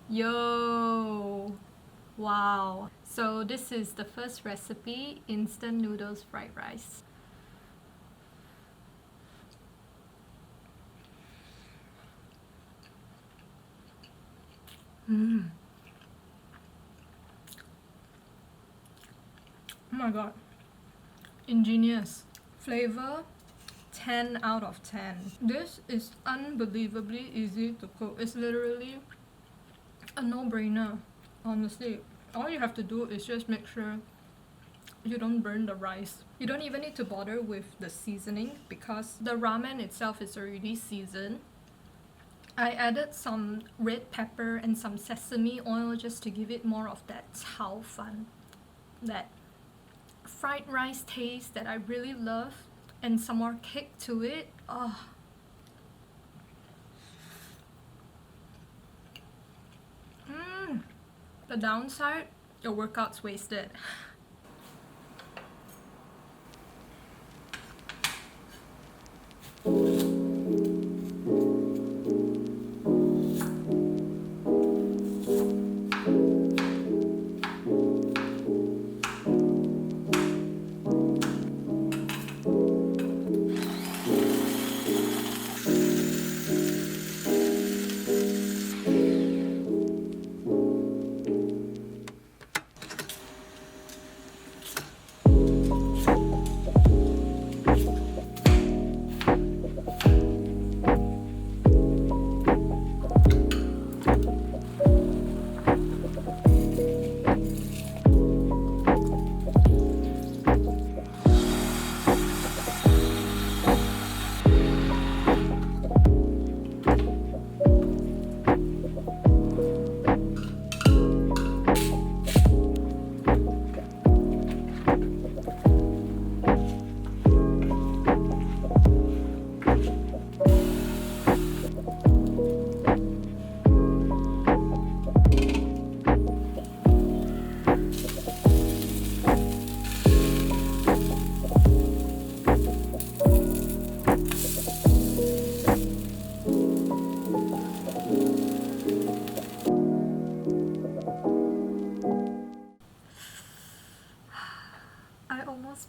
Yo! Wow! So this is the first recipe, instant noodles fried rice. Oh my god. Ingenious. Flavor 10 out of 10. This is unbelievably easy to cook. It's literally a no-brainer, honestly. All you have to do is just make sure you don't burn the rice. You don't even need to bother with the seasoning because the ramen itself is already seasoned. I added some red pepper and some sesame oil just to give it more of that 炒饭, that fried rice taste that I really love, and some more kick to it. Oh. The downside, your workout's wasted.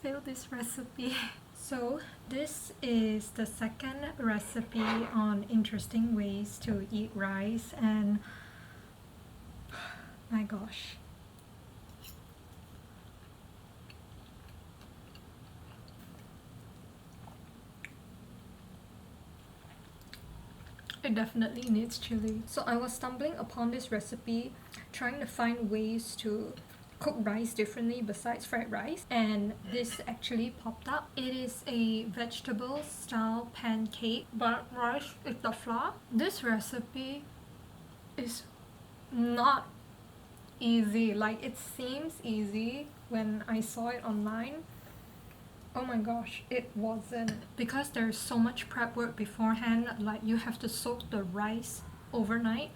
Failed this recipe. So this is the second recipe on interesting ways to eat rice, and my gosh, it definitely needs chili. So I was stumbling upon this recipe trying to find ways to cook rice differently besides fried rice, and this actually popped up. It is a vegetable style pancake, but rice is the flour. This recipe is not easy. Like, it seems easy when I saw it online. Oh my gosh, it wasn't, because there's so much prep work beforehand. Like, you have to soak the rice overnight,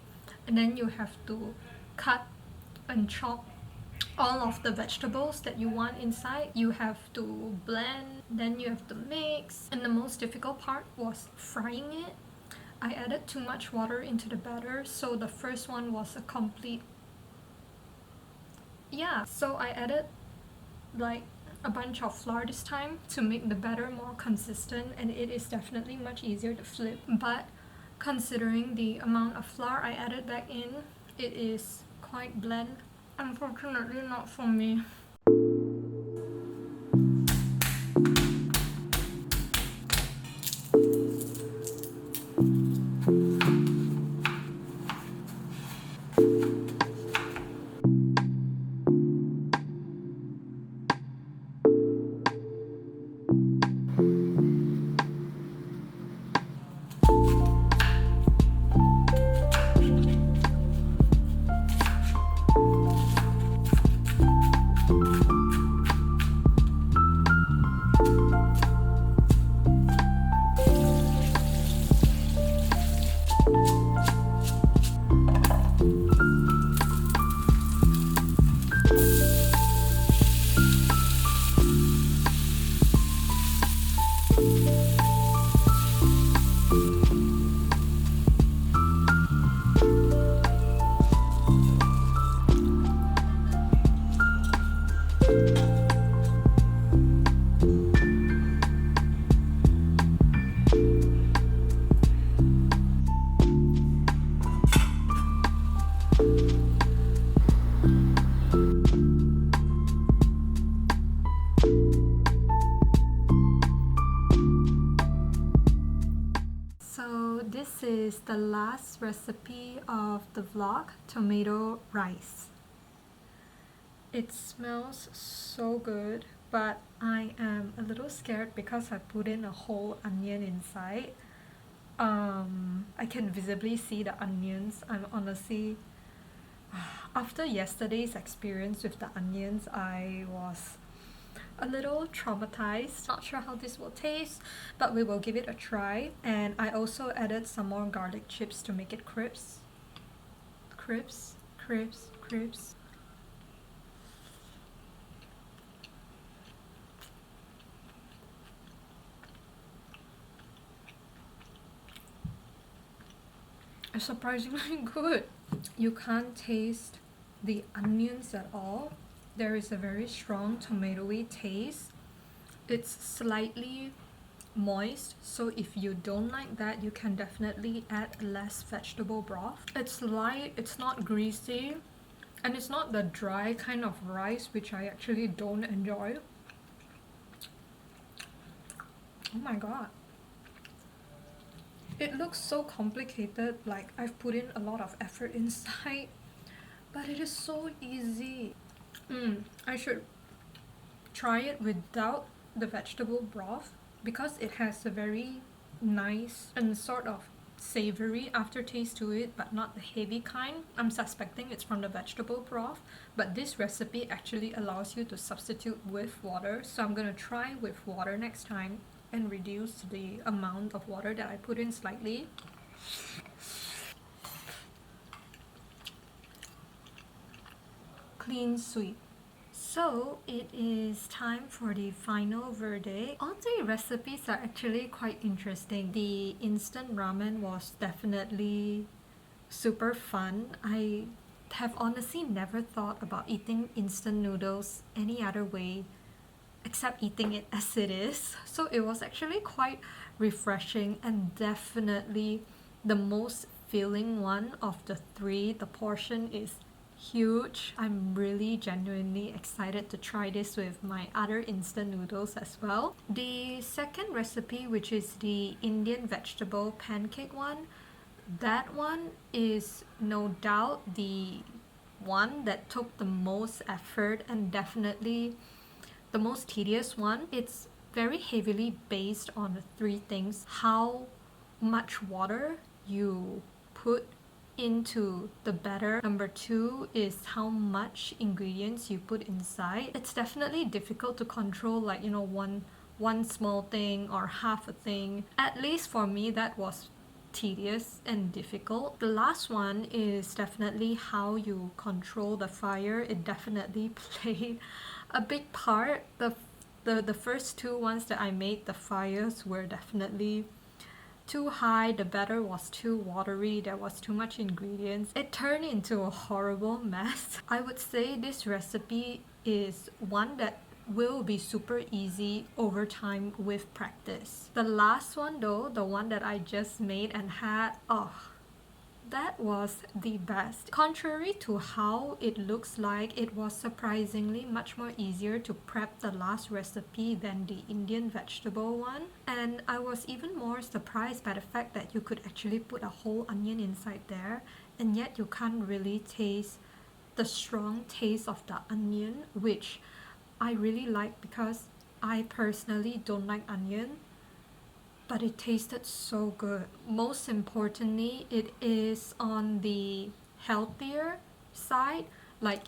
and then you have to cut and chop all of the vegetables that you want inside. You have to blend, then you have to mix, and the most difficult part was frying it. I added too much water into the batter, so the first one was a complete... so I added like a bunch of flour this time to make the batter more consistent, and it is definitely much easier to flip. But considering the amount of flour I added back in, it is quite bland. Unfortunately not for me. So this is the last recipe of the vlog, tomato rice. It smells so good, but I am a little scared because I put in a whole onion inside. I can visibly see the onions. I'm honestly, after yesterday's experience with the onions, I was a little traumatized. Not sure how this will taste, but we will give it a try. And I also added some more garlic chips to make it crisp. Crisp, crisp, crisp. It's surprisingly good. You can't taste the onions at all. There is a very strong tomatoey taste. It's slightly moist, so if you don't like that, you can definitely add less vegetable broth. It's light, it's not greasy, and it's not the dry kind of rice which I actually don't enjoy. Oh my god. It looks so complicated, like I've put in a lot of effort inside, but it is so easy. I should try it without the vegetable broth because it has a very nice and sort of savory aftertaste to it, but not the heavy kind. I'm suspecting it's from the vegetable broth, but this recipe actually allows you to substitute with water, so I'm gonna try with water next time and reduce the amount of water that I put in slightly. Clean sweep. So it is time for the final verdict. All three recipes are actually quite interesting. The instant ramen was definitely super fun. I have honestly never thought about eating instant noodles any other way except eating it as it is. So it was actually quite refreshing and definitely the most filling one of the three. The portion is huge. I'm really genuinely excited to try this with my other instant noodles as well. The second recipe, which is the Indian vegetable pancake one, that one is no doubt the one that took the most effort and definitely the most tedious one. It's very heavily based on the three things: how much water you put into the batter. Number two is how much ingredients you put inside. It's definitely difficult to control, like, you know, one small thing or half a thing. At least for me, that was tedious and difficult. The last one is definitely how you control the fire. It definitely played a big part. The first two ones that I made, the fires were definitely too high, the batter was too watery, there was too much ingredients. It turned into a horrible mess. I would say this recipe is one that will be super easy over time with practice. The last one though, the one that I just made and had, oh, that was the best. Contrary to how it looks like, it was surprisingly much more easier to prep the last recipe than the Indian vegetable one. And I was even more surprised by the fact that you could actually put a whole onion inside there, and yet you can't really taste the strong taste of the onion, which I really like because I personally don't like onion, but it tasted so good. Most importantly, it is on the healthier side. Like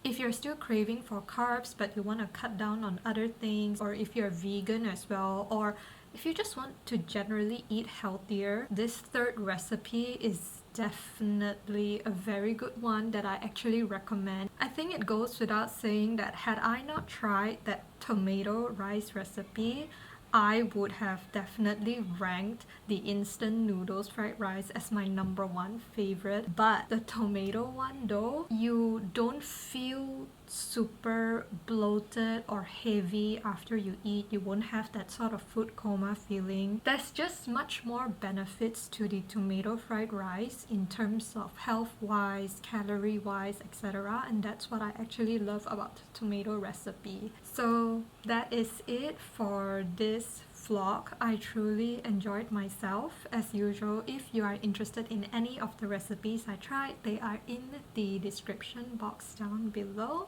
if you're still craving for carbs but you want to cut down on other things, or if you're vegan as well, or if you just want to generally eat healthier, this third recipe is definitely a very good one that I actually recommend. I think it goes without saying that had I not tried that tomato rice recipe, I would have definitely ranked the instant noodles fried rice as my number one favorite. But the tomato one though, you don't feel super bloated or heavy after you eat. You won't have that sort of food coma feeling. There's just much more benefits to the tomato fried rice in terms of health wise, calorie wise, etc. And that's what I actually love about the tomato recipe. So that is it for this vlog. I truly enjoyed myself as usual. If you are interested in any of the recipes I tried, they are in the description box down below,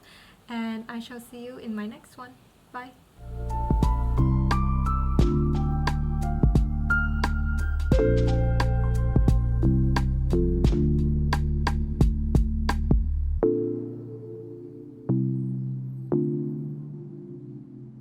and I shall see you in my next one. Bye.